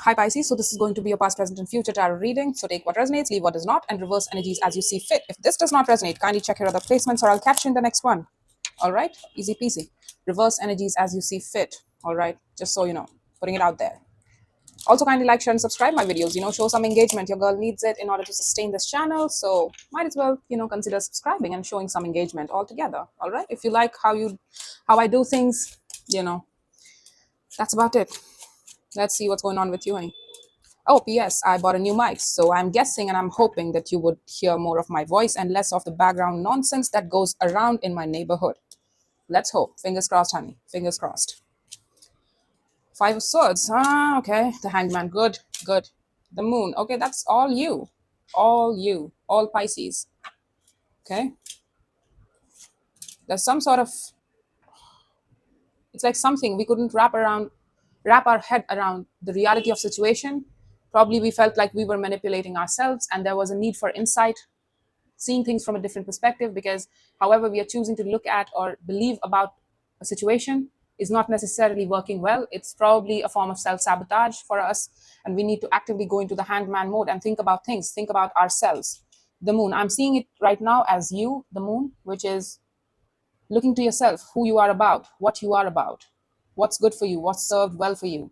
Hi Pisces, so this is going to be your past, present, and future tarot reading. So take what resonates, leave what does not, and reverse energies as you see fit. If this does not resonate, kindly check your other placements or I'll catch you in the next one. All right, easy peasy. Reverse energies as you see fit. All right, just so you know, putting it out there. Also, kindly like, share, and subscribe my videos. Show some engagement. Your girl needs it in order to sustain this channel. So might as well, consider subscribing and showing some engagement altogether. All right, if you like how I do things, that's about it. Let's see what's going on with you, honey. Oh, P.S. I bought a new mic, so I'm guessing and I'm hoping that you would hear more of my voice and less of the background nonsense that goes around in my neighborhood. Let's hope. Fingers crossed, honey. Fingers crossed. Five of Swords. Ah, okay. The Hangman. Good, good. The Moon. Okay, that's all you. All you. All Pisces. Okay. There's some sort of, it's like something we couldn't wrap our head around the reality of situation. Probably we felt like we were manipulating ourselves and there was a need for insight, seeing things from a different perspective, because however we are choosing to look at or believe about a situation is not necessarily working well. It's probably a form of self-sabotage for us, and we need to actively go into the hangman mode and think about things, think about ourselves. The Moon, I'm seeing it right now as you, the Moon, which is looking to yourself, who you are about, what you are about, what's good for you, what's served well for you,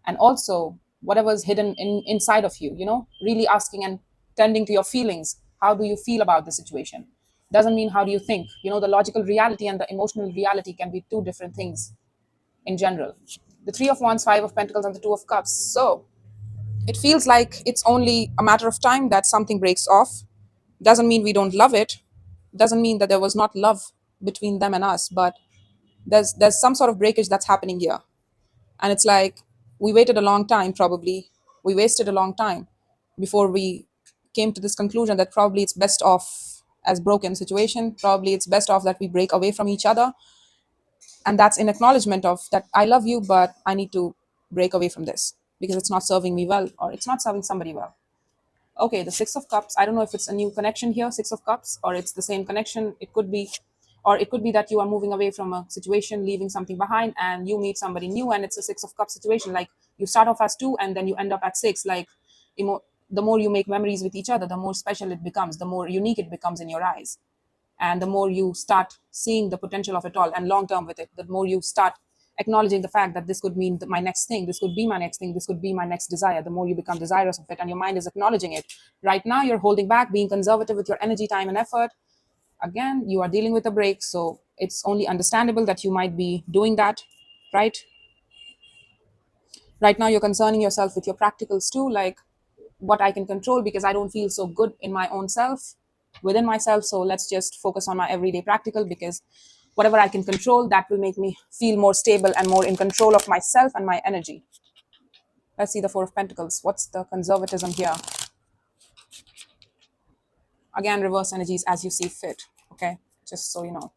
and also whatever's hidden inside of you, really asking and tending to your feelings. How do you feel about the situation? Doesn't mean how do you think. The logical reality and the emotional reality can be two different things in general. The Three of Wands, Five of Pentacles, and the Two of Cups. So it feels like it's only a matter of time that something breaks off. Doesn't mean we don't love it. Doesn't mean that there was not love between them and us, but there's some sort of breakage that's happening here. And it's like we waited a long time, probably. We wasted a long time before we came to this conclusion that probably it's best off as broken situation. Probably it's best off that we break away from each other. And that's in acknowledgement of that I love you, but I need to break away from this because it's not serving me well or it's not serving somebody well. Okay, the Six of Cups. I don't know if it's a new connection here, Six of Cups, or it's the same connection. It could be, or it could be that you are moving away from a situation, leaving something behind, and you meet somebody new, and it's a Six of Cups situation. Like you start off as two, and then you end up at six. Like, the more you make memories with each other, the more special it becomes, the more unique it becomes in your eyes, and the more you start seeing the potential of it all and long term with it, the more you start acknowledging the fact that this could mean my next thing, this could be my next thing, this could be my next desire. The more you become desirous of it and your mind is acknowledging it. Right now you're holding back, being conservative with your energy, time, and effort. Again, you are dealing with a break, so it's only understandable that you might be doing that. Right now you're concerning yourself with your practicals too, like what I can control, because I don't feel so good in my own self, within myself. So let's just focus on my everyday practical, because whatever I can control, that will make me feel more stable and more in control of myself and my energy. Let's see the Four of Pentacles. What's the conservatism here? Again, reverse energies as you see fit. Okay, just so you know.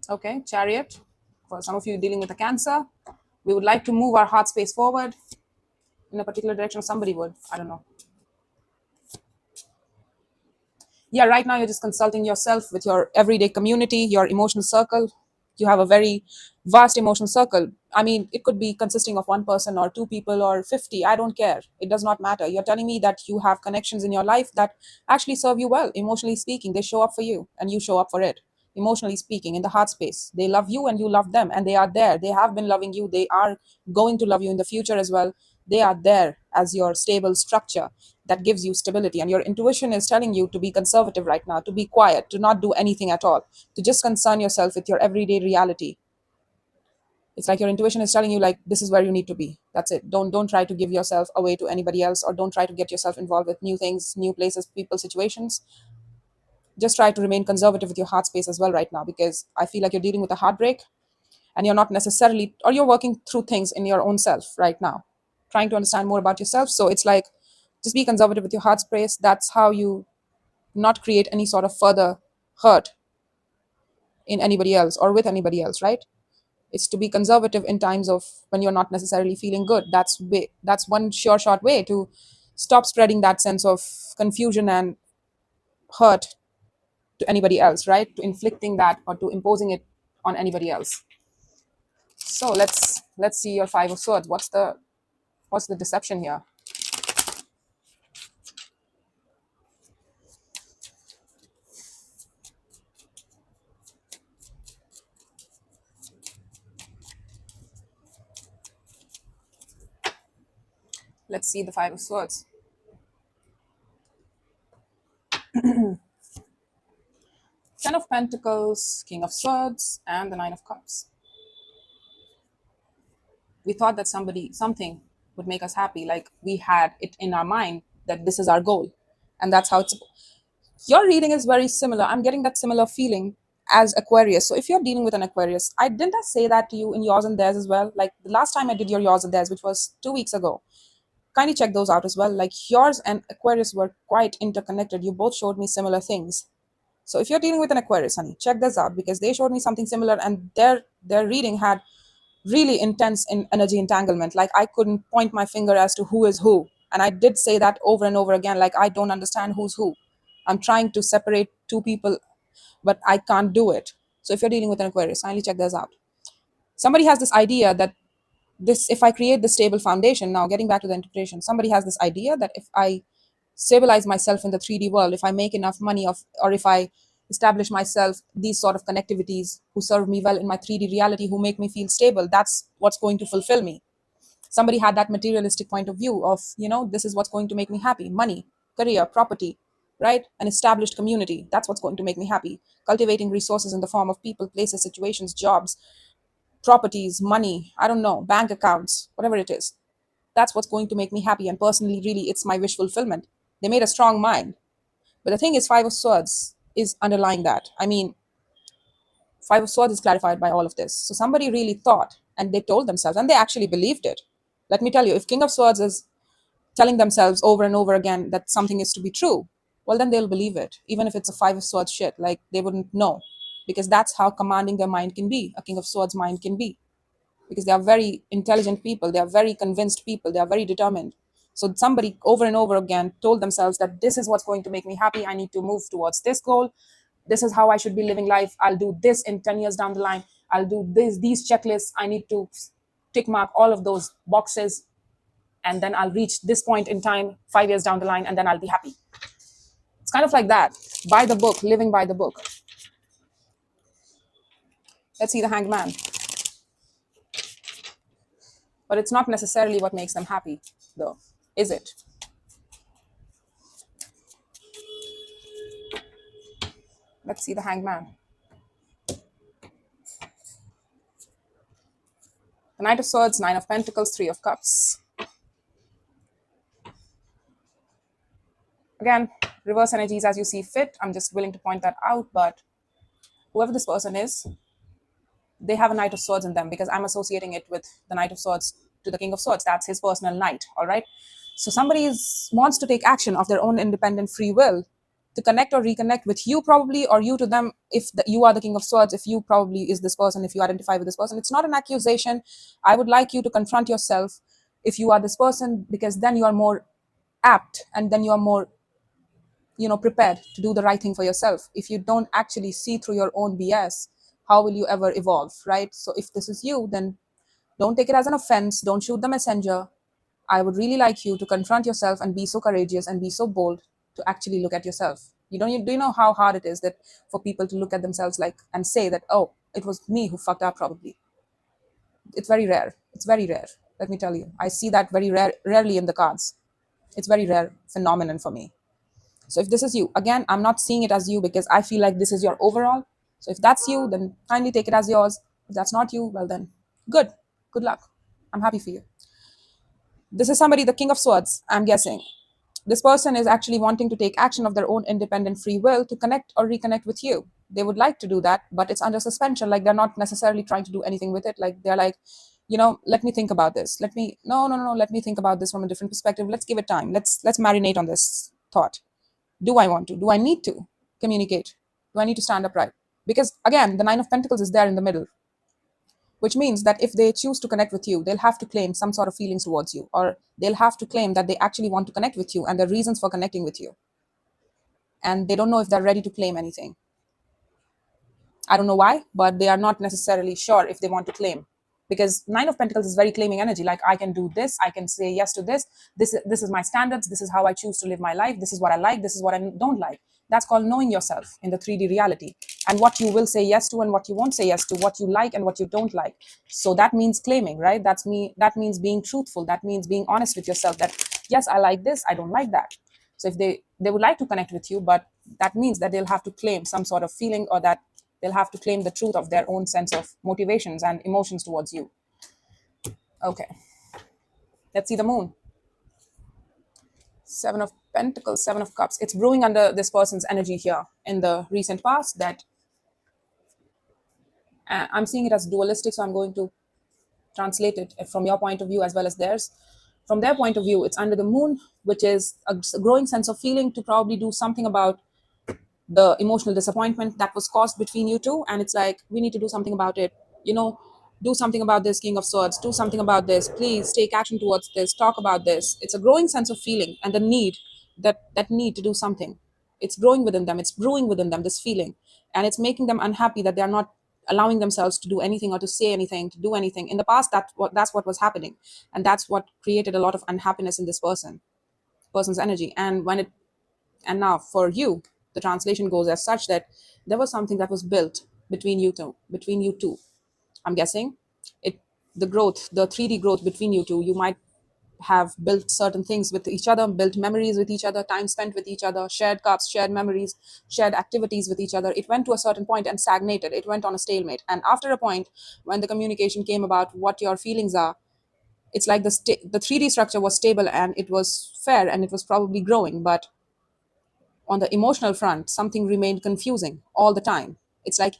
Okay, Chariot. For some of you dealing with a Cancer, we would like to move our heart space forward in a particular direction. Somebody would, I don't know. Yeah, right now you're just consulting yourself with your everyday community, your emotional circle. You have a very vast emotional circle. I mean, it could be consisting of one person or two people or 50. I don't care. It does not matter. You're telling me that you have connections in your life that actually serve you well, emotionally speaking. They show up for you and you show up for it. Emotionally speaking, in the heart space, they love you and you love them, and they are there. They have been loving you. They are going to love you in the future as well. They are there as your stable structure that gives you stability. And your intuition is telling you to be conservative right now, to be quiet, to not do anything at all, to just concern yourself with your everyday reality. It's like your intuition is telling you, like, this is where you need to be. That's it. Don't try to give yourself away to anybody else, or don't try to get yourself involved with new things, new places, people, situations. Just try to remain conservative with your heart space as well right now, because I feel like you're dealing with a heartbreak and you're not necessarily, or you're working through things in your own self right now, trying to understand more about yourself. So it's like, just be conservative with your heart space. That's how you not create any sort of further hurt in anybody else or with anybody else, right? It's to be conservative in times of when you're not necessarily feeling good. That's one sure short way to stop spreading that sense of confusion and hurt to anybody else, right? To inflicting that or to imposing it on anybody else. So let's see your Five of Swords. What's the deception here? Let's see the Five of Swords. Ten of Pentacles, King of Swords, and the Nine of Cups. We thought that something would make us happy, like we had it in our mind that this is our goal, and that's how it's. Your reading is very similar. I'm getting that similar feeling as Aquarius. So if you're dealing with an Aquarius, I say that to you in yours and theirs as well. Like the last time I did your yours and theirs, which was 2 weeks ago. Kindly check those out as well. Like yours and Aquarius were quite interconnected. You both showed me similar things. So if you're dealing with an Aquarius, honey, check this out because they showed me something similar, and their reading had really intense in energy entanglement. Like I couldn't point my finger as to who is who. And I did say that over and over again, like I don't understand who's who. I'm trying to separate two people, but I can't do it. So if you're dealing with an Aquarius, kindly check this out. Somebody has this idea that this, if I create the stable foundation, now getting back to the interpretation, somebody has this idea that if I stabilize myself in the 3D world, if I make enough money or if I establish myself these sort of connectivities who serve me well in my 3D reality, who make me feel stable, that's what's going to fulfill me. Somebody had that materialistic point of view of, this is what's going to make me happy: money, career, property, right? An established community. That's what's going to make me happy. Cultivating resources in the form of people, places, situations, jobs, properties, money, I don't know, bank accounts, whatever it is. That's what's going to make me happy. And personally, really, it's my wish fulfillment. They made a strong mind. But the thing is, Five of Swords is underlying that. I mean, Five of Swords is clarified by all of this. So somebody really thought, and they told themselves, and they actually believed it. Let me tell you, if King of Swords is telling themselves over and over again that something is to be true, well, then they'll believe it. Even if it's a Five of Swords shit, like they wouldn't know. Because that's how commanding their mind can be. A King of Swords mind can be. Because they are very intelligent people. They are very convinced people. They are very determined. So somebody over and over again told themselves that this is what's going to make me happy. I need to move towards this goal. This is how I should be living life. I'll do this in 10 years down the line. I'll do these checklists. I need to tick mark all of those boxes. And then I'll reach this point in time 5 years down the line, and then I'll be happy. It's kind of like that. By the book, living by the book. Let's see the Hanged Man. But it's not necessarily what makes them happy, though, is it? Let's see the Hanged Man. The Knight of Swords, Nine of Pentacles, Three of Cups. Again, reverse energies as you see fit. I'm just willing to point that out, but whoever this person is, they have a Knight of Swords in them because I'm associating it with the Knight of Swords to the King of Swords. That's his personal knight, all right? So somebody wants to take action of their own independent free will to connect or reconnect with you probably, or you to them if you are the King of Swords, if you probably is this person, if you identify with this person. It's not an accusation. I would like you to confront yourself if you are this person, because then you are more apt and then you are more prepared to do the right thing for yourself. If you don't actually see through your own BS, how will you ever evolve, right? So if this is you, then don't take it as an offense. Don't shoot the messenger. I would really like you to confront yourself and be so courageous and be so bold to actually look at yourself. Do you know how hard it is that for people to look at themselves like and say that, oh, it was me who fucked up probably. It's very rare. It's very rare. Let me tell you. I see that very rarely in the cards. It's very rare phenomenon for me. So if this is you, again, I'm not seeing it as you because I feel like this is your overall. So if that's you, then kindly take it as yours. If that's not you, well then, good luck. I'm happy for you. This is somebody, the King of Swords, I'm guessing. This person is actually wanting to take action of their own independent free will to connect or reconnect with you. They would like to do that, but it's under suspension. Like they're not necessarily trying to do anything with it. Like they're like, let me think about this. Let me think about this from a different perspective. Let's give it time. Let's marinate on this thought. Do I want to? Do I need to communicate? Do I need to stand upright? Because again, the Nine of Pentacles is there in the middle, which means that if they choose to connect with you, they'll have to claim some sort of feelings towards you, or they'll have to claim that they actually want to connect with you and their reasons for connecting with you. And they don't know if they're ready to claim anything. I don't know why, but they are not necessarily sure if they want to claim. Because Nine of Pentacles is very claiming energy. Like, I can do this, I can say yes to this. This is my standards. This is how I choose to live my life. This is what I like. This is what I don't like. That's called knowing yourself in the 3D reality, and what you will say yes to and what you won't say yes to, what you like and what you don't like. So that means claiming, right? That means being truthful. That means being honest with yourself. That yes, I like this. I don't like that. So if they would like to connect with you, but that means that they'll have to claim some sort of feeling, or that they'll have to claim the truth of their own sense of motivations and emotions towards you. Okay, let's see the moon. Seven of Pentacles, Seven of Cups. It's brewing under this person's energy here in the recent past, that I'm seeing it as dualistic, so I'm going to translate it from your point of view as well as theirs. From their point of view, it's under the moon, which is a growing sense of feeling to probably do something about the emotional disappointment that was caused between you two. And it's like, we need to do something about it, you know. Do something about this, King of Swords. Do something about this, please take action towards this, talk about this. It's a growing sense of feeling, and the need, that need to do something. It's growing within them, it's brewing within them, this feeling. And it's making them unhappy that they're not allowing themselves to do anything, or to say anything, to do anything. In the past, that's what was happening, and that's what created a lot of unhappiness in this person's energy. And now for you, the translation goes as such that there was something that was built between you two. I'm guessing it, the growth, the 3D growth between you two. You might have built certain things with each other, built memories with each other, time spent with each other, shared cups, shared memories, shared activities with each other. It went to a certain point and stagnated. It went on a stalemate. And after a point, when the communication came about what your feelings are, it's like the 3D structure was stable and it was fair and it was probably growing. But on the emotional front, something remained confusing all the time. It's like,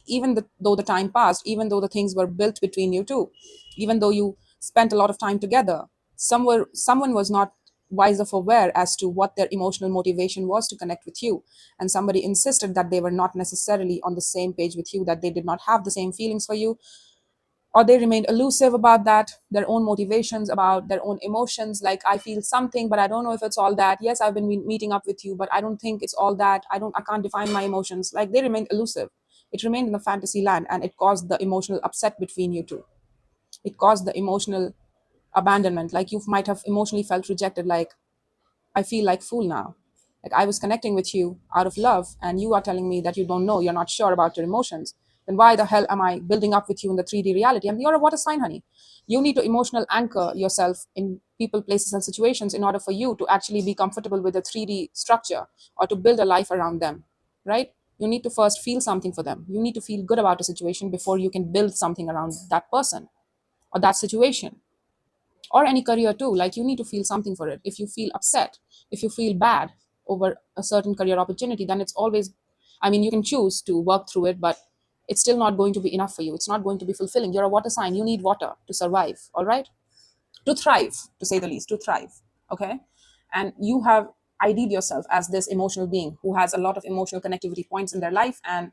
though the time passed, even though the things were built between you two, even though you spent a lot of time together, someone was not wise of aware as to what their emotional motivation was to connect with you. And somebody insisted that they were not necessarily on the same page with you, that they did not have the same feelings for you, or they remained elusive about that, their own motivations, about their own emotions. Like, I feel something, but I don't know if it's all that. Yes, I've been meeting up with you, but I don't think it's all that. I can't define my emotions. Like, they remained elusive. It remained in the fantasy land, and it caused the emotional upset between you two. It caused the emotional abandonment. Like, you might have emotionally felt rejected. Like, I feel like fool now. Like, I was connecting with you out of love, and you are telling me that you don't know, you're not sure about your emotions. Then why the hell am I building up with you in the 3D reality? And you're a water sign, honey. You need to emotional anchor yourself in people, places, and situations in order for you to actually be comfortable with the 3D structure, or to build a life around them, right? You need to first feel something for them. You need to feel good about a situation before you can build something around that person or that situation, or any career too. Like, you need to feel something for it. If you feel upset, if you feel bad over a certain career opportunity, then it's always, I mean, you can choose to work through it, but it's still not going to be enough for you. It's not going to be fulfilling. You're a water sign. You need water to survive. All right, to thrive, to say the least, to thrive. Okay. And you have ID'd yourself as this emotional being who has a lot of emotional connectivity points in their life, and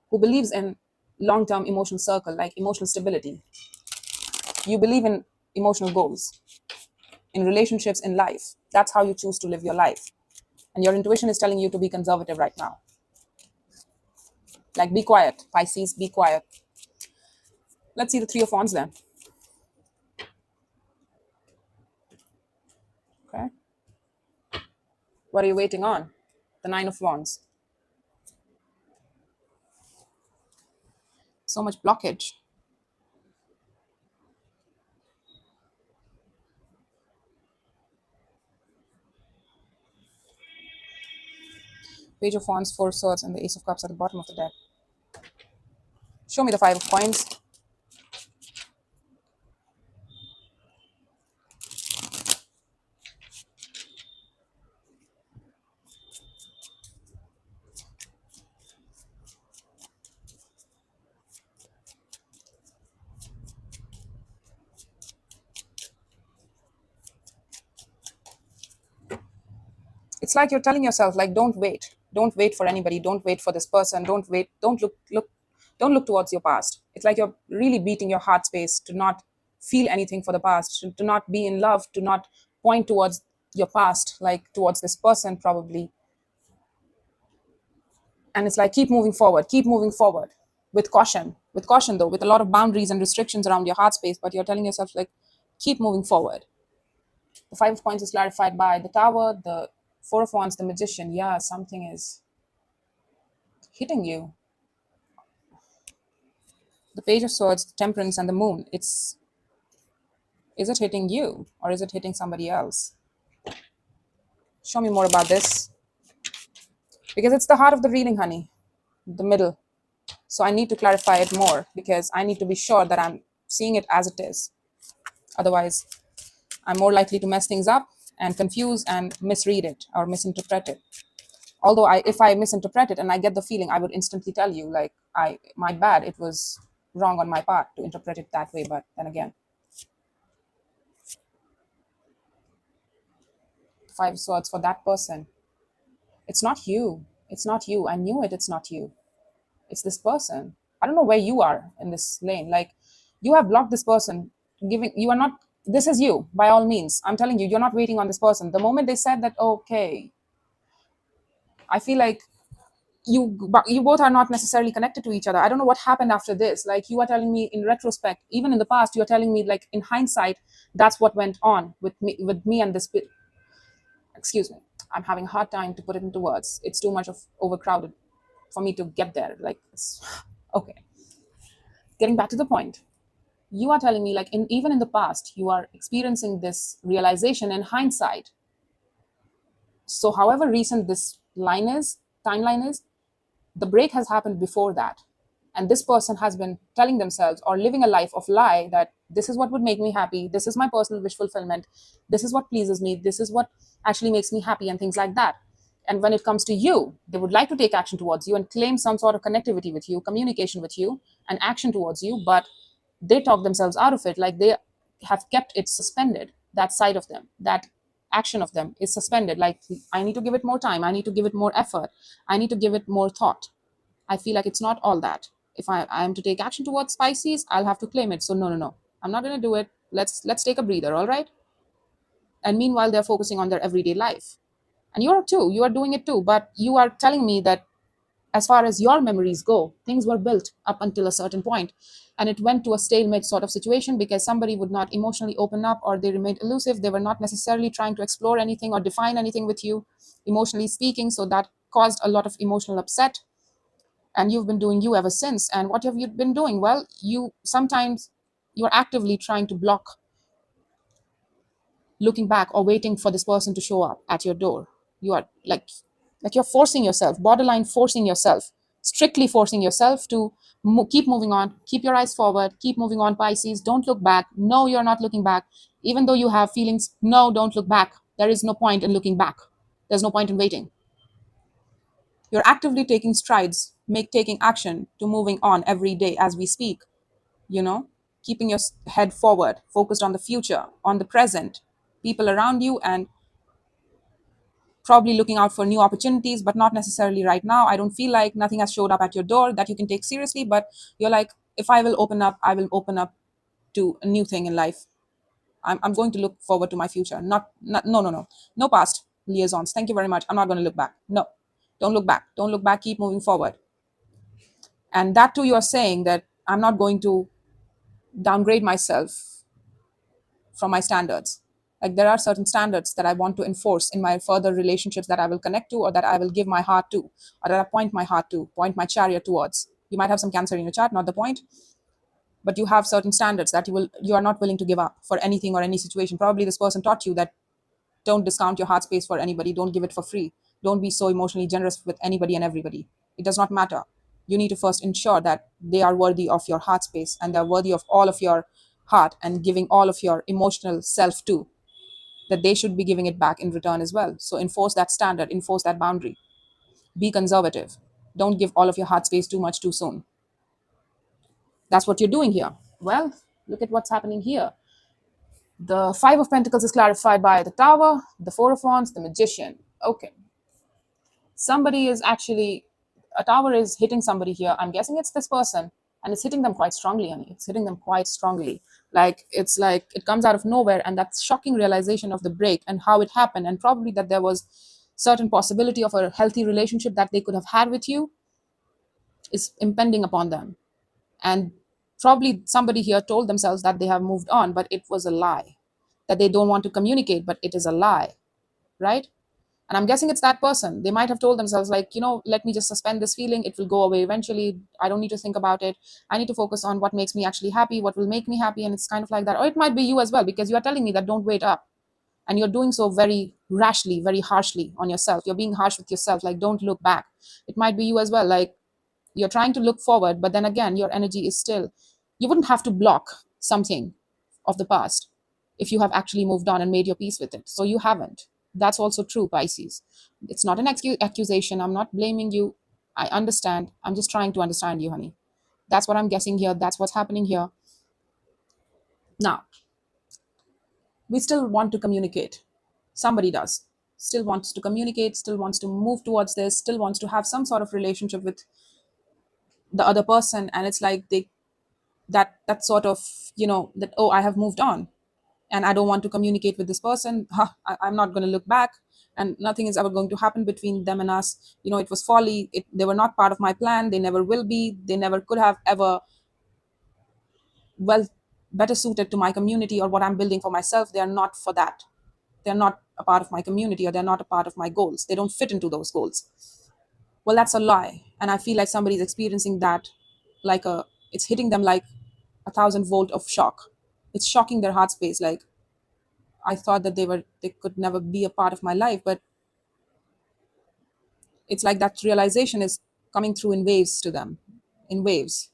who believes in long-term emotional circle, like emotional stability. You believe in emotional goals in relationships, in life. That's how you choose to live your life. And your intuition is telling you to be conservative right now. Like, be quiet, Pisces, be quiet. Let's see the Three of Wands then. Okay. What are you waiting on? The Nine of Wands. So much blockage. Page of Wands, Four of Swords, and the Ace of Cups at the bottom of the deck. Show me the Five of Coins. It's like you're telling yourself, like, don't wait for anybody, don't wait for this person, don't look towards your past. It's like you're really beating your heart space to not feel anything for the past, to not be in love, to not point towards your past, like towards this person probably. And it's like, keep moving forward, keep moving forward. with caution though, with a lot of boundaries and restrictions around your heart space, but you're telling yourself like, keep moving forward. The 5 of Coins is clarified by the Tower, the Four of Wands, the Magician. Yeah, something is hitting you. The Page of Swords, the Temperance, and the Moon. Is it hitting you or is it hitting somebody else? Show me more about this. Because it's the heart of the reading, honey. The middle. So I need to clarify it more because I need to be sure that I'm seeing it as it is. Otherwise, I'm more likely to mess things up and confuse and misread it or misinterpret it. Although if I misinterpret it and I get the feeling, I would instantly tell you, like, my bad, it was wrong on my part to interpret it that way. But then again, Five of Swords for that person. It's not you. It's not you. I knew it. It's not you. It's this person. I don't know where you are in this lane. Like, you have blocked this person, you are not, this is you, by all means. I'm telling you, you're not waiting on this person. The moment they said that, okay, I feel like you both are not necessarily connected to each other. I don't know what happened after this. Like, you are telling me in retrospect, even in the past, you're telling me, like, in hindsight, that's what went on with me and this bit. Excuse me, I'm having a hard time to put it into words. It's too much of overcrowded for me to get there. Like, okay, getting back to the point, you are telling me, like, even in the past, you are experiencing this realization in hindsight. So however recent this timeline is, the break has happened before that. And this person has been telling themselves or living a life of lie that this is what would make me happy, this is my personal wish fulfillment, this is what pleases me, this is what actually makes me happy, and things like that. And when it comes to you, they would like to take action towards you and claim some sort of connectivity with you, communication with you, and action towards you, but they talk themselves out of it. Like, they have kept it suspended. That side of them, that action of them is suspended. Like, I need to give it more time, I need to give it more effort, I need to give it more thought. I feel like it's not all that. If I am to take action towards Pisces, I'll have to claim it. So no, I'm not going to do it. Let's take a breather, all right? And meanwhile, they're focusing on their everyday life. And you are doing it too, but you are telling me that as far as your memories go, things were built up until a certain point, and it went to a stalemate sort of situation because somebody would not emotionally open up, or they remained elusive. They were not necessarily trying to explore anything or define anything with you, emotionally speaking. So that caused a lot of emotional upset. And you've been doing you ever since. And what have you been doing? Well, you're actively trying to block looking back or waiting for this person to show up at your door. You are like you're forcing yourself, borderline forcing yourself, strictly forcing yourself to keep moving on, keep your eyes forward, keep moving on, Pisces. Don't look back. No, you're not looking back. Even though you have feelings, no, don't look back. There is no point in looking back. There's no point in waiting. You're actively taking strides, taking action to moving on every day as we speak, keeping your head forward, focused on the future, on the present, people around you, and probably looking out for new opportunities, but not necessarily right now. I don't feel like nothing has showed up at your door that you can take seriously, but you're like, if I will open up, I will open up to a new thing in life. I'm going to look forward to my future. No past liaisons. Thank you very much. I'm not going to look back. No, don't look back. Don't look back. Keep moving forward. And that too, you're saying that I'm not going to downgrade myself from my standards. Like, there are certain standards that I want to enforce in my further relationships that I will connect to, or that I will give my heart to, or that I point my heart to, point my chariot towards. You might have some Cancer in your chart, not the point, but you have certain standards that you are not willing to give up for anything or any situation. Probably this person taught you that don't discount your heart space for anybody, don't give it for free, don't be so emotionally generous with anybody and everybody. It does not matter. You need to first ensure that they are worthy of your heart space, and they're worthy of all of your heart and giving all of your emotional self to, that they should be giving it back in return as well. So enforce that standard, enforce that boundary. Be conservative. Don't give all of your heart space too much too soon. That's what you're doing here. Well, look at what's happening here. The Five of Pentacles is clarified by the Tower, the Four of Wands, the Magician. Okay. Somebody is actually, a tower is hitting somebody here. I'm guessing it's this person, and it's hitting them quite strongly, honey. It's hitting them quite strongly. It's like it comes out of nowhere, and that shocking realization of the break and how it happened, and probably that there was certain possibility of a healthy relationship that they could have had with you, is impending upon them. And probably somebody here told themselves that they have moved on, but it was a lie. That they don't want to communicate, but it is a lie, right? And I'm guessing it's that person. They might have told themselves, like, let me just suspend this feeling. It will go away eventually. I don't need to think about it. I need to focus on what makes me actually happy, what will make me happy. And it's kind of like that. Or it might be you as well, because you are telling me that don't wait up. And you're doing so very rashly, very harshly on yourself. You're being harsh with yourself, like, don't look back. It might be you as well. Like, you're trying to look forward, but then again, your energy is still, you wouldn't have to block something of the past if you have actually moved on and made your peace with it. So you haven't. That's also true, Pisces. It's not an accusation. I'm not blaming you. I understand. I'm just trying to understand you, honey. That's what I'm guessing here. That's what's happening here. Now, we still want to communicate. Somebody does. Still wants to communicate, still wants to move towards this, still wants to have some sort of relationship with the other person. And it's like that sort of, that, oh, I have moved on and I don't want to communicate with this person. I'm not going to look back, and nothing is ever going to happen between them and us. It was folly. They were not part of my plan. They never will be. They never could have ever, well, better suited to my community or what I'm building for myself. They are not for that. They're not a part of my community, or they're not a part of my goals. They don't fit into those goals. Well, that's a lie. And I feel like somebody's experiencing that, like it's hitting them like 1,000 volt of shock. It's shocking their heart space. Like, I thought that they could never be a part of my life, but it's like that realization is coming through in waves to them, in waves.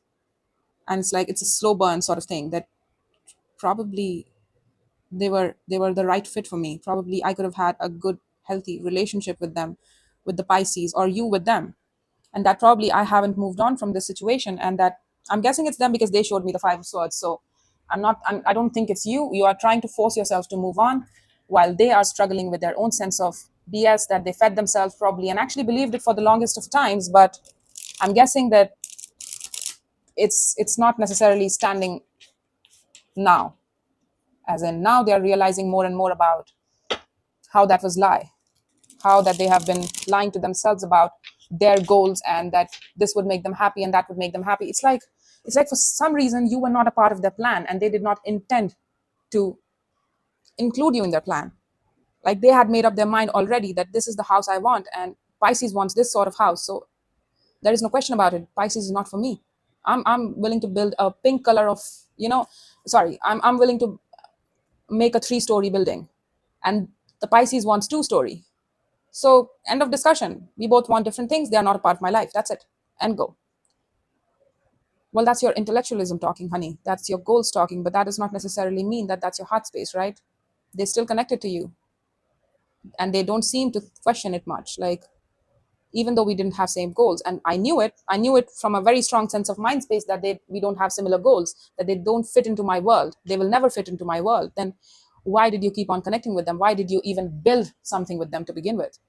And it's like it's a slow burn sort of thing, that probably they were the right fit for me. Probably I could have had a good, healthy relationship with them, with the Pisces, or you with them. And that probably I haven't moved on from this situation, and that I'm guessing it's them because they showed me the 5 of swords. So I don't think it's you. You are trying to force yourself to move on while they are struggling with their own sense of BS that they fed themselves probably and actually believed it for the longest of times. But I'm guessing that it's not necessarily standing now, as in now they're realizing more and more about how that was lie, how that they have been lying to themselves about their goals, and that this would make them happy and that would make them happy. It's like for some reason you were not a part of their plan, and they did not intend to include you in their plan. Like, they had made up their mind already that this is the house I want, and Pisces wants this sort of house. So there is no question about it. Pisces is not for me. I'm willing to build a pink color of, I'm willing to make a 3-story building, and the Pisces wants 2-story. So, end of discussion. We both want different things. They are not a part of my life. That's it. And go. Well, that's your intellectualism talking, honey. That's your goals talking, but that does not necessarily mean that that's your heart space, right? They're still connected to you, and they don't seem to question it much. Like, even though we didn't have same goals, and I knew it from a very strong sense of mind space that we don't have similar goals, that they don't fit into my world. They will never fit into my world. Then why did you keep on connecting with them? Why did you even build something with them to begin with?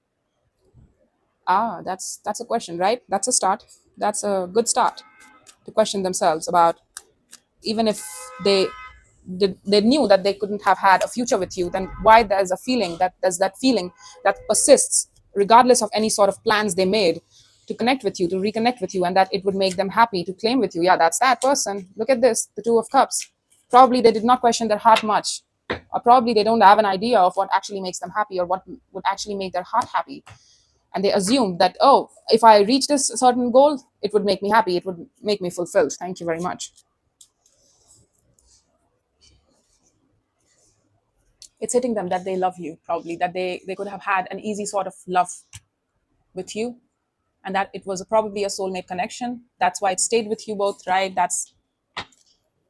That's a question, right? That's a start. That's a good start to question themselves about, even if they they knew that they couldn't have had a future with you, then why there's that feeling that persists regardless of any sort of plans they made to connect with you, to reconnect with you, and that it would make them happy to claim with you. Yeah, that's that person. Look at this, the 2 of Cups. Probably they did not question their heart much, or probably they don't have an idea of what actually makes them happy or what would actually make their heart happy. And they assume that, oh, if I reach this certain goal, it would make me happy, it would make me fulfilled. Thank you very much. It's hitting them that they love you, probably that they could have had an easy sort of love with you, and that it was probably a soulmate connection. That's why it stayed with you both, right? That's,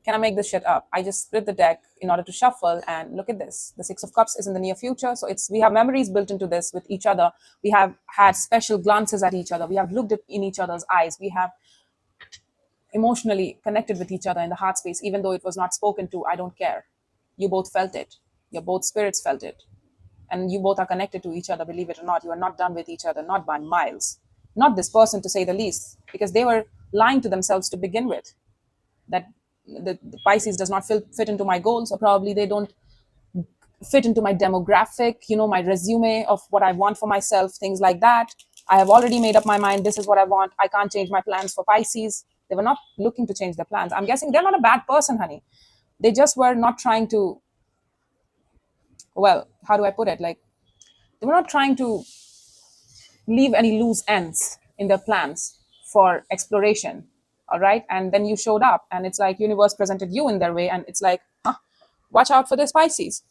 can I make this shit up? I just split the deck in order to shuffle, and look at this. The 6 of Cups is in the near future. So we have memories built into this with each other. We have had special glances at each other. We have looked in each other's eyes. We have emotionally connected with each other in the heart space, even though it was not spoken to. I don't care. You both felt it. Your both spirits felt it. And you both are connected to each other, believe it or not. You are not done with each other, not by miles. Not this person, to say the least, because they were lying to themselves to begin with, that the Pisces does not fit into my goals, or probably they don't fit into my demographic, my resume of what I want for myself, things like that. I have already made up my mind. This is what I want. I can't change my plans for Pisces. They were not looking to change their plans. I'm guessing they're not a bad person, honey. They just were not trying to, well, how do I put it? Like, they were not trying to leave any loose ends in their plans for exploration. All right. And then you showed up, and it's like universe presented you in their way, and it's like, huh, watch out for the Pisces.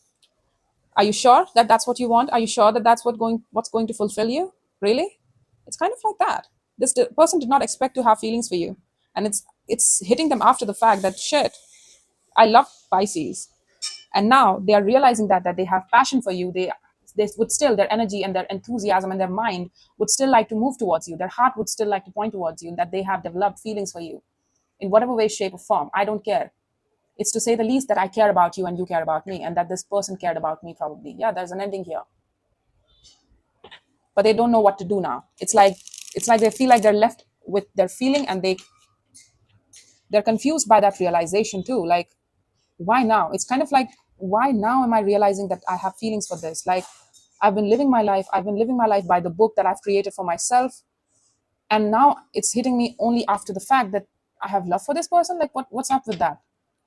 Are you sure that that's what you want? Are you sure that that's what's going to fulfill you? Really? It's kind of like that. This person did not expect to have feelings for you, and it's hitting them after the fact that shit. I love Pisces, and now they are realizing that they have passion for you. They would still, their energy and their enthusiasm and their mind would still like to move towards you. Their heart would still like to point towards you, and that they have developed feelings for you in whatever way, shape, or form. I don't care. It's to say the least that I care about you and you care about me, and that this person cared about me probably. Yeah, there's an ending here. But they don't know what to do now. It's like they feel like they're left with their feeling, and they're confused by that realization too. Like, why now? It's kind of like, why now am I realizing that I have feelings for this? Like, I've been living my life by the book that I've created for myself, and now it's hitting me only after the fact that I have love for this person. Like, what's up with that?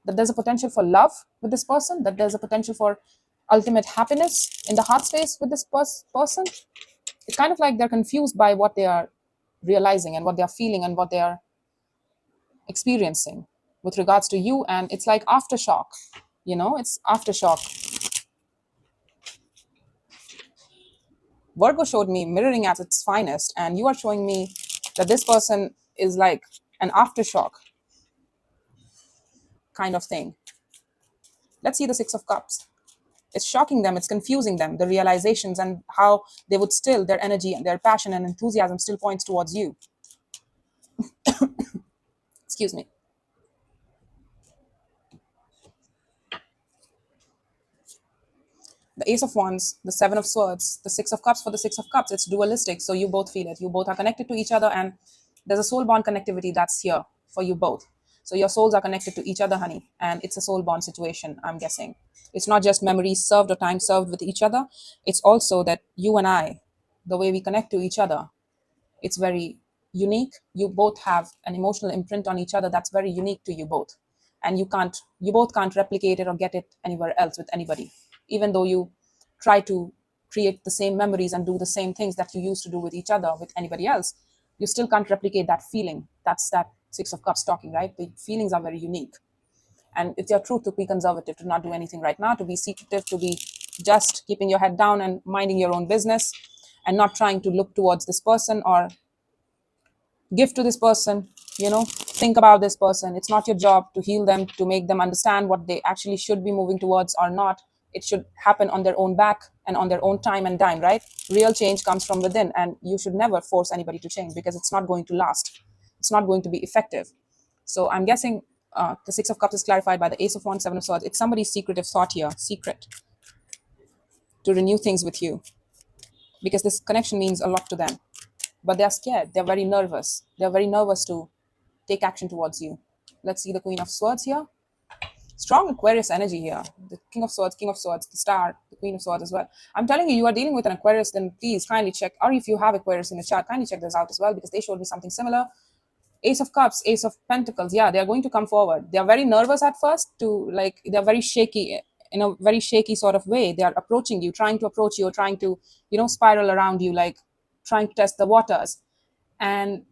That there's a potential for love with this person, that there's a potential for ultimate happiness in the heart space with this person. It's kind of like they're confused by what they are realizing and what they are feeling and what they are experiencing with regards to you. And it's like aftershock, it's aftershock. Virgo showed me mirroring at its finest, and you are showing me that this person is like an aftershock kind of thing. Let's see the Six of Cups. It's shocking them, it's confusing them, the realizations, and how they would still, their energy and their passion and enthusiasm still points towards you. Excuse me. The Ace of Wands, the Seven of Swords, the Six of Cups. For the Six of Cups, it's dualistic, so you both feel it. You both are connected to each other, and there's a soul bond connectivity that's here for you both. So your souls are connected to each other, honey, and it's a soul bond situation, I'm guessing. It's not just memories served or time served with each other. It's also that you and I, the way we connect to each other, it's very unique. You both have an emotional imprint on each other that's very unique to you both. And you both can't replicate it or get it anywhere else with anybody. Even though you try to create the same memories and do the same things that you used to do with each other, with anybody else, you still can't replicate that feeling. That's that Six of Cups talking, right? The feelings are very unique. And it's your truth to be conservative, to not do anything right now, to be secretive, to be just keeping your head down and minding your own business, and not trying to look towards this person or give to this person, think about this person. It's not your job to heal them, to make them understand what they actually should be moving towards or not. It should happen on their own back and on their own time and dime, right? Real change comes from within, and you should never force anybody to change, because it's not going to last. It's not going to be effective. So I'm guessing the Six of Cups is clarified by the Ace of Wands, Seven of Swords. It's somebody's secretive thought here, secret, to renew things with you, because this connection means a lot to them. But they're scared. They're very nervous. They're very nervous to take action towards you. Let's see the Queen of Swords here. Strong Aquarius energy here. The King of Swords, the Star, the Queen of Swords as well. I'm telling you, you are dealing with an Aquarius, then please kindly check, or if you have Aquarius in the chart, kindly check this out as well, because they showed me something similar. Ace of Cups, Ace of Pentacles. Yeah, they're going to come forward. They're very nervous at first, they're very shaky, in a very shaky sort of way. They are approaching you, trying to approach you, or trying to, spiral around you, like trying to test the waters. And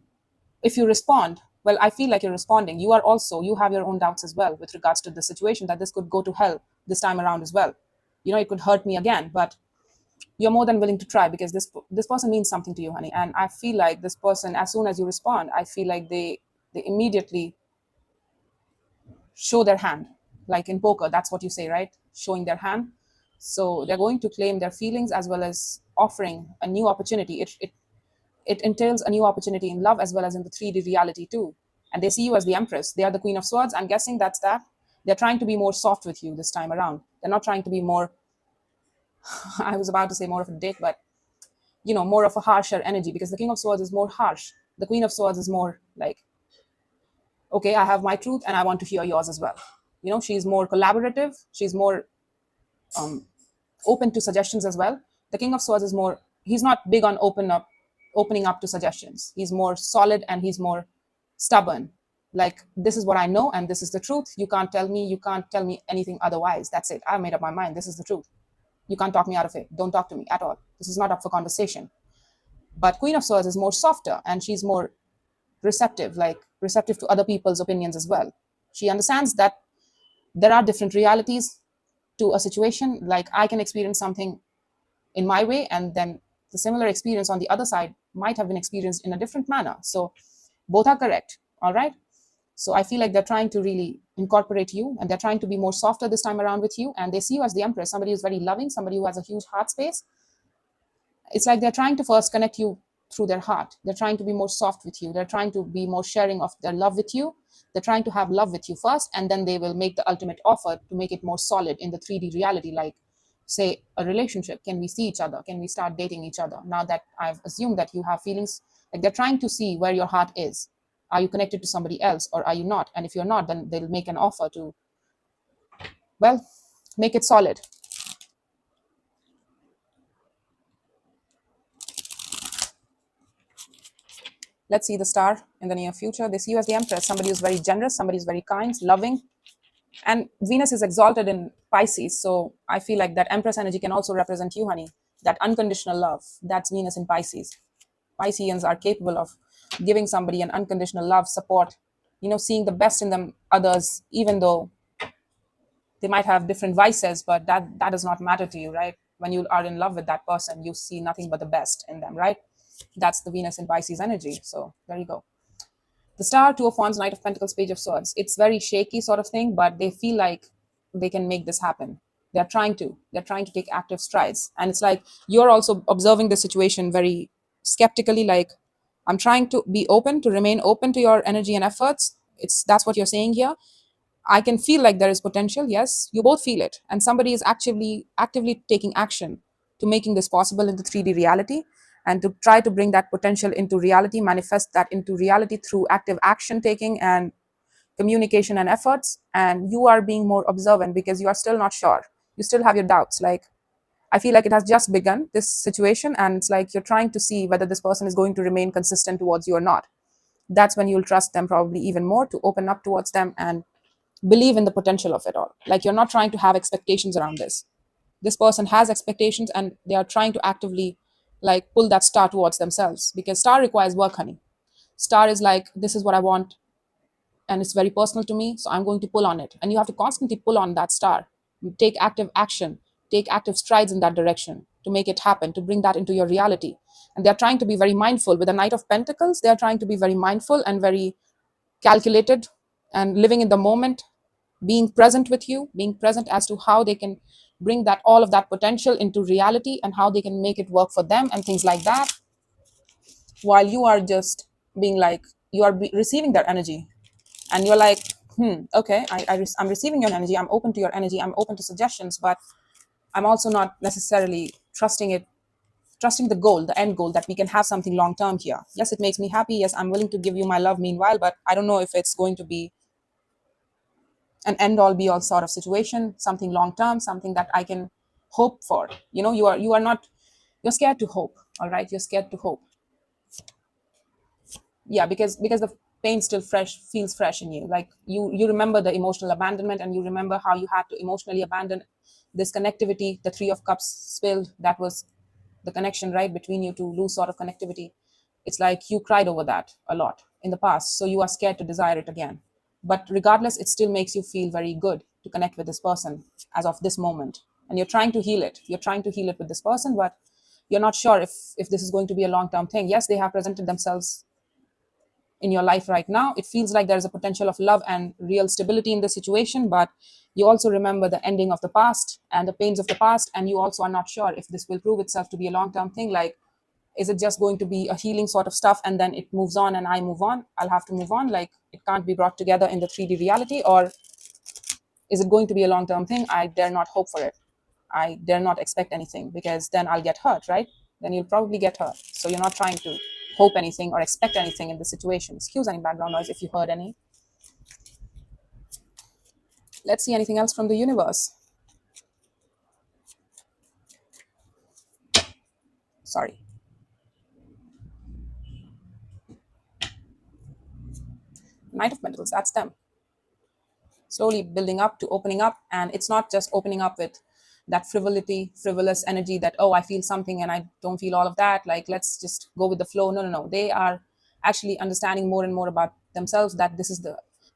if you respond, well, I feel like you're responding. You have your own doubts as well with regards to the situation, that this could go to hell this time around as well. It could hurt me again, but you're more than willing to try, because this person means something to you, honey. And I feel like this person, as soon as you respond, I feel like they immediately show their hand. Like in poker, that's what you say, right? Showing their hand. So they're going to claim their feelings, as well as offering a new opportunity. It entails a new opportunity in love, as well as in the 3D reality too. And they see you as the Empress. They are the Queen of Swords. I'm guessing that's that. They're trying to be more soft with you this time around. They're not trying to be more, I was about to say more of a dick, but more of a harsher energy, because the King of Swords is more harsh. The Queen of Swords is more like, okay, I have my truth and I want to hear yours as well. She's more collaborative. She's more open to suggestions as well. The King of Swords is more, he's not big on opening up to suggestions. He's more solid and he's more stubborn. Like, this is what I know and this is the truth. You can't tell me anything otherwise. That's it. I made up my mind. This is the truth. You can't talk me out of it. Don't talk to me at all. This is not up for conversation. But Queen of Swords is more softer and she's more receptive, like receptive to other people's opinions as well. She understands that there are different realities to a situation. Like, I can experience something in my way, and then the similar experience on the other side might have been experienced in a different manner. So both are correct. All right. So I feel like they're trying to really incorporate you, and they're trying to be more softer this time around with you. And they see you as the Empress, somebody who's very loving, somebody who has a huge heart space. It's like they're trying to first connect you through their heart. They're trying to be more soft with you. They're trying to be more sharing of their love with you. They're trying to have love with you first, and then they will make the ultimate offer to make it more solid in the 3D reality, like, say, a relationship. Can we see each other? Can we start dating each other? Now that I've assumed that you have feelings, like, they're trying to see where your heart is. Are you connected to somebody else or are you not? And if you're not, then they'll make an offer to, well, make it solid. Let's see the star in the near future. They see you as the Empress, somebody who's very generous, somebody who's very kind, loving. And Venus is exalted in Pisces. So I feel like that Empress energy can also represent you, honey. That unconditional love. That's Venus in Pisces. Pisceans are capable of giving somebody an unconditional love, support, seeing the best in them, others, even though they might have different vices, but that does not matter to you, right? When you are in love with that person, you see nothing but the best in them, right? That's the Venus in Pisces energy. So there you go. The Star, Two of Wands, Knight of Pentacles, Page of Swords. It's very shaky sort of thing, but they feel like they can make this happen. They're trying to take active strides. And it's like you're also observing the situation very skeptically, like, I'm trying to be open, to remain open to your energy and efforts. That's what you're saying here. I can feel like there is potential. Yes, you both feel it. And somebody is actively taking action to making this possible in the 3D reality, and to try to bring that potential into reality, manifest that into reality through active action taking and communication and efforts. And you are being more observant because you are still not sure. You still have your doubts. Like, I feel like it has just begun, this situation, and it's like you're trying to see whether this person is going to remain consistent towards you or not. That's when you'll trust them probably even more, to open up towards them and believe in the potential of it all. Like, you're not trying to have expectations around this. This person has expectations and they are trying to actively, like, pull that star towards themselves, because star requires work, honey. Star is like, this is what I want and it's very personal to me, so I'm going to pull on it. And you have to constantly pull on that star. You take active action, take active strides in that direction to make it happen, to bring that into your reality. And they're trying to be very mindful. With the Knight of Pentacles, they're trying to be very mindful and very calculated and living in the moment, being present with you, being present as to how they can bring that, all of that potential into reality, and how they can make it work for them and things like that, while you are just being like, you are receiving that energy, and you're like, okay, I'm receiving your energy, I'm open to your energy, I'm open to suggestions, but I'm also not necessarily trusting the goal, the end goal, that we can have something long term here. Yes, it makes me happy. Yes, I'm willing to give you my love meanwhile, but I don't know if it's going to be an end all be all sort of situation, something long term, something that I can hope for. You are not, you're scared to hope. All right, you're scared to hope. Yeah, because the pain still feels fresh in you. Like, you remember the emotional abandonment, and you remember how you had to emotionally abandon this connectivity. The Three of Cups spilled, that was the connection, right, between you two, lose sort of connectivity. It's like you cried over that a lot in the past, so you are scared to desire it again. But regardless, it still makes you feel very good to connect with this person as of this moment. And you're trying to heal it. You're trying to heal it with this person, but you're not sure if this is going to be a long-term thing. Yes, they have presented themselves in your life right now. It feels like there's a potential of love and real stability in the situation, but you also remember the ending of the past and the pains of the past, and you also are not sure if this will prove itself to be a long-term thing. Like, is it just going to be a healing sort of stuff, and then it moves on and I move on, I'll have to move on, like, it can't be brought together in the 3D reality? Or is it going to be a long-term thing? I dare not hope for it. I dare not expect anything, because then I'll get hurt, right? Then you'll probably get hurt. So you're not trying to hope anything or expect anything in the situation. Excuse any background noise if you heard any. Let's see anything else from the universe. Sorry. Knight of Pentacles, that's them. Slowly building up to opening up. And it's not just opening up with that frivolous energy that, oh, I feel something and I don't feel all of that. Like, let's just go with the flow. No, no, no. They are actually understanding more and more about themselves, that this is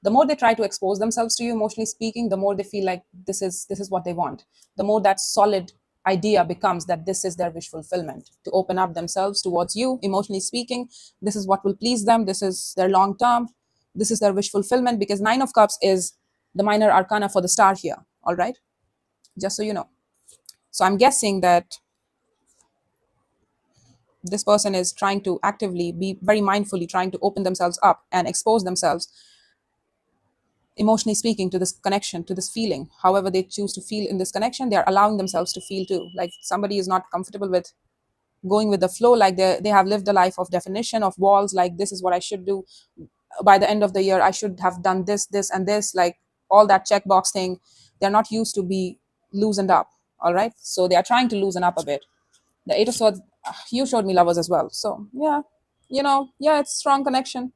the more they try to expose themselves to you, emotionally speaking, the more they feel like this is what they want. The more that solid idea becomes that this is their wish fulfillment, to open up themselves towards you, emotionally speaking. This is what will please them. This is their long term. This is their wish fulfillment, because Nine of Cups is the minor arcana for the star here. All right, just so you know. So I'm guessing that this person is trying to actively be very mindfully trying to open themselves up and expose themselves, emotionally speaking, to this connection, to this feeling. However they choose to feel in this connection, they are allowing themselves to feel too. Like, somebody is not comfortable with going with the flow, like they have lived a life of definition, of walls, like this is what I should do by the end of the year, I should have done this and this, like all that checkbox thing. They're not used to be loosened up. All right, so they are trying to loosen up a bit. The Eight of Swords, you showed me Lovers as well. So yeah, yeah, it's strong connection.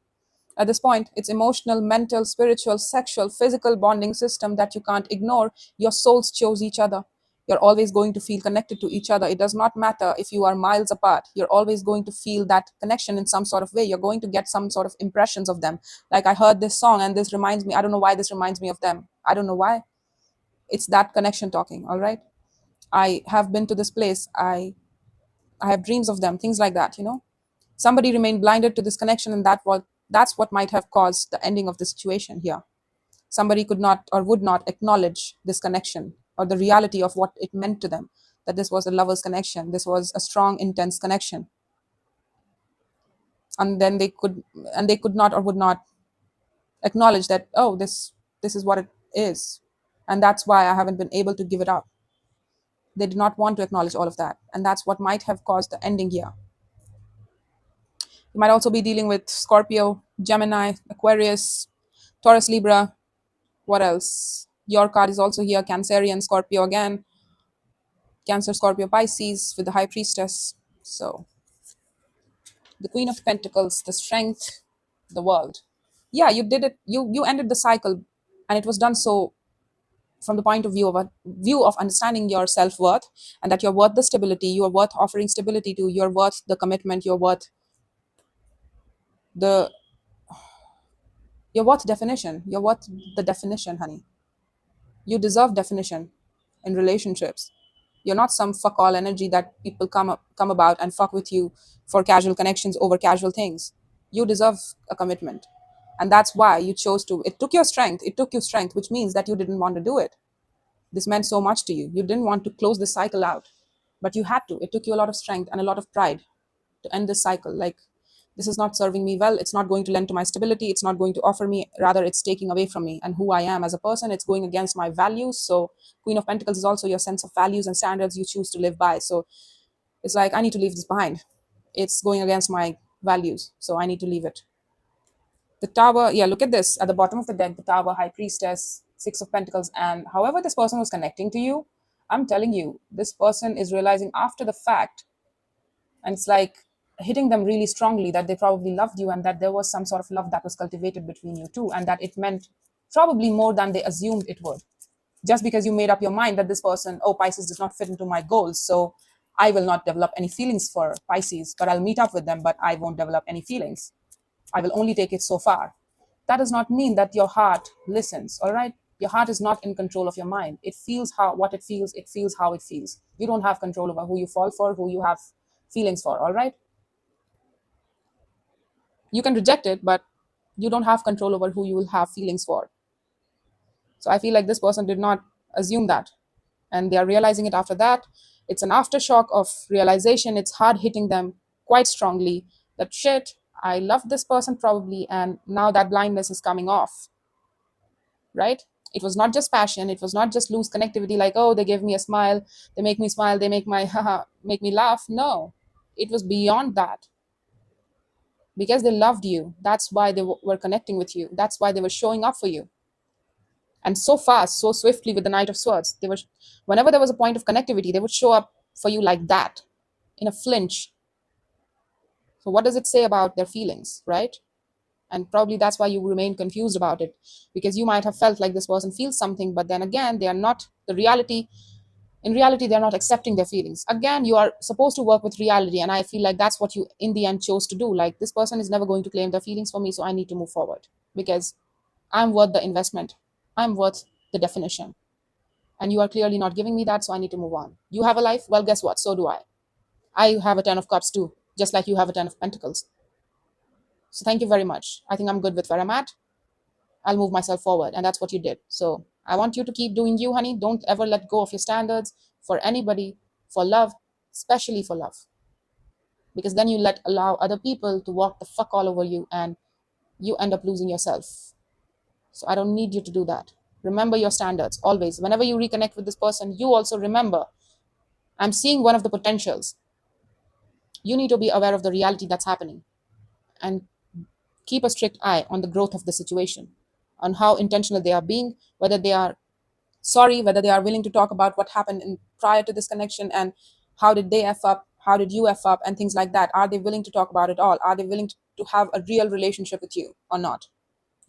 At this point, it's emotional, mental, spiritual, sexual, physical bonding system that you can't ignore. Your souls chose each other. You're always going to feel connected to each other. It does not matter if you are miles apart. You're always going to feel that connection in some sort of way. You're going to get some sort of impressions of them. Like, I heard this song and this reminds me, I don't know why this reminds me of them. I don't know why. It's that connection talking, all right? I have been to this place. I have dreams of them, things like that. Somebody remained blinded to this connection, and that's what might have caused the ending of the situation here. Somebody could not or would not acknowledge this connection or the reality of what it meant to them, that this was a lover's connection, this was a strong, intense connection. And then they could not or would not acknowledge that, oh, this is what it is. And that's why I haven't been able to give it up. They did not want to acknowledge all of that, and that's what might have caused the ending here. You might also be dealing with Scorpio, Gemini, Aquarius, Taurus, Libra. What else? Your card is also here, Cancerian, Scorpio again. Cancer, Scorpio, Pisces with the High Priestess. So the Queen of Pentacles, the Strength, the World. Yeah, you did it. You ended the cycle, and it was done so from the point of view of understanding your self-worth, and that you're worth the stability, you're worth offering stability to, you're worth the commitment, the you're worth definition, you're worth the definition, honey. You deserve definition in relationships. You're not some fuck all energy that people come about and fuck with you for casual connections over casual things. You deserve a commitment. And that's why you chose to. It took you strength, which means that you didn't want to do it. This meant so much to you. You didn't want to close this cycle out, but you had to. It took you a lot of strength and a lot of pride to end this cycle. Like, this is not serving me well. It's not going to lend to my stability. It's not going to offer me. Rather, it's taking away from me and who I am as a person. It's going against my values. So Queen of Pentacles is also your sense of values and standards you choose to live by. So it's like, I need to leave this behind. It's going against my values. So I need to leave it. The Tower, yeah, look at this. At the bottom of the deck, the Tower, High Priestess, Six of Pentacles. And however this person was connecting to you, I'm telling you, this person is realizing after the fact, and it's like hitting them really strongly, that they probably loved you, and that there was some sort of love that was cultivated between you two, and that it meant probably more than they assumed it would. Just because you made up your mind that this person, oh, Pisces does not fit into my goals, so I will not develop any feelings for Pisces, but I'll meet up with them, but I won't develop any feelings. I will only take it so far. That does not mean that your heart listens, all right? Your heart is not in control of your mind. It feels what it feels how it feels. You don't have control over who you fall for, who you have feelings for, all right? You can reject it, but you don't have control over who you will have feelings for. So I feel like this person did not assume that, and they are realizing it after that. It's an aftershock of realization. It's hard hitting them quite strongly that, shit, I love this person probably, and now that blindness is coming off, right? It was not just passion. It was not just loose connectivity, like, oh, they give me a smile, they make me smile, they make my haha, make me laugh. No, it was beyond that. Because they loved you, that's why they were connecting with you. That's why they were showing up for you. And so fast, so swiftly with the Knight of Swords. They were, whenever there was a point of connectivity, they would show up for you like that, in a flinch. So what does it say about their feelings, right? And probably that's why you remain confused about it, because you might have felt like this person feels something, but then again, they are not the reality. In reality, they're not accepting their feelings. Again, you are supposed to work with reality, and I feel like that's what you in the end chose to do. Like, this person is never going to claim their feelings for me, so I need to move forward because I'm worth the investment. I'm worth the definition. And you are clearly not giving me that, so I need to move on. You have a life? Well, guess what? So do I have a 10 of cups too, just like you have a 10 of pentacles. So thank you very much. I think I'm good with where I'm at. I'll move myself forward. And that's what you did. So I want you to keep doing you, honey. Don't ever let go of your standards for anybody, for love, especially for love. Because then you allow other people to walk the fuck all over you and you end up losing yourself. So I don't need you to do that. Remember your standards always. Whenever you reconnect with this person, you also remember, I'm seeing one of the potentials. You need to be aware of the reality that's happening and keep a strict eye on the growth of the situation, on how intentional they are being, whether they are sorry, whether they are willing to talk about what happened prior to this connection and how did they F up, how did you F up, and things like that. Are they willing to talk about it all? Are they willing to have a real relationship with you or not?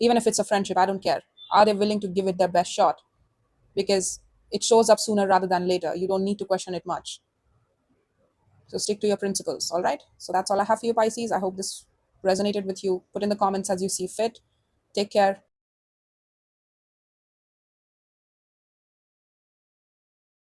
Even if it's a friendship, I don't care. Are they willing to give it their best shot? Because it shows up sooner rather than later. You don't need to question it much. So stick to your principles, all right? So that's all I have for you, Pisces. I hope this resonated with you. Put in the comments as you see fit. Take care.